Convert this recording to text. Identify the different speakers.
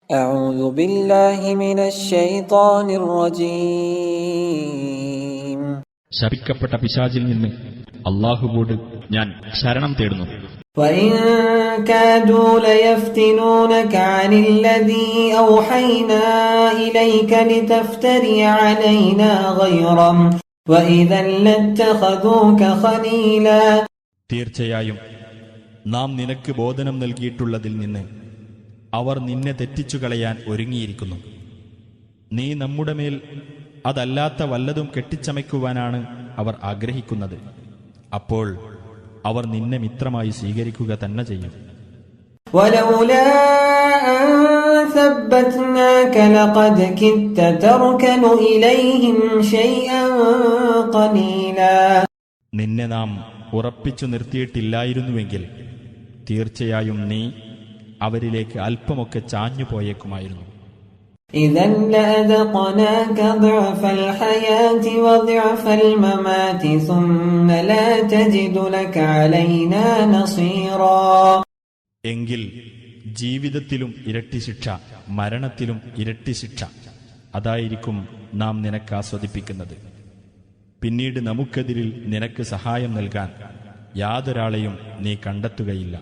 Speaker 1: أعوذ بالله من الشيطان الرجيم.
Speaker 2: ശപിക്കപ്പെട്ട പിശാചിൽ നിന്ന് അല്ലാഹുവോട് ഞാൻ ശരണം തേടുന്നു.
Speaker 1: وإن كادوا ليفتنونك عن الذي أوحينا إليك لتفتري علينا غيره وإذا لاتخذوك خليلا.
Speaker 2: തീർച്ചയായും നാം നിനക്ക് ബോധനം നൽകിയിട്ടുള്ളതിൽ നിന്ന് അവർ നിന്നെ തെറ്റിച്ചു കളയാൻ ഒരുങ്ങിയിരിക്കുന്നു. നീ നമ്മുടെ മേൽ അതല്ലാത്ത വല്ലതും കെട്ടിച്ചമയ്ക്കുവാനാണ് അവർ ആഗ്രഹിക്കുന്നത്. അപ്പോൾ അവർ നിന്നെ മിത്രമായി സ്വീകരിക്കുക തന്നെ ചെയ്യും.
Speaker 1: ولولا أن ثبتناك لقد كدت تركن إليهم شيئا قليلا.
Speaker 2: നിന്നെ നാം ഉറപ്പിച്ചു നിർത്തിയിട്ടില്ലായിരുന്നുവെങ്കിൽ തീർച്ചയായും നീ അവരിലേക്ക് അല്പമൊക്കെ ചാഞ്ഞു പോയേക്കുമായിരുന്നു.
Speaker 1: إذا لأذقناك ضعف الحياة وضعف الممات ثم لا تجد لك علينا نصيرا.
Speaker 2: എങ്കിൽ ജീവിതത്തിലും ഇരട്ടി ശിക്ഷ, മരണത്തിലും ഇരട്ടി ശിക്ഷ അതായിരിക്കും നാം നിനക്ക് ആസ്വദിപ്പിക്കുന്നത്. പിന്നീട് നമുക്കെതിരിൽ നിനക്ക് സഹായം നൽകാൻ യാതൊരാളെയും നീ കണ്ടെത്തുകയില്ല.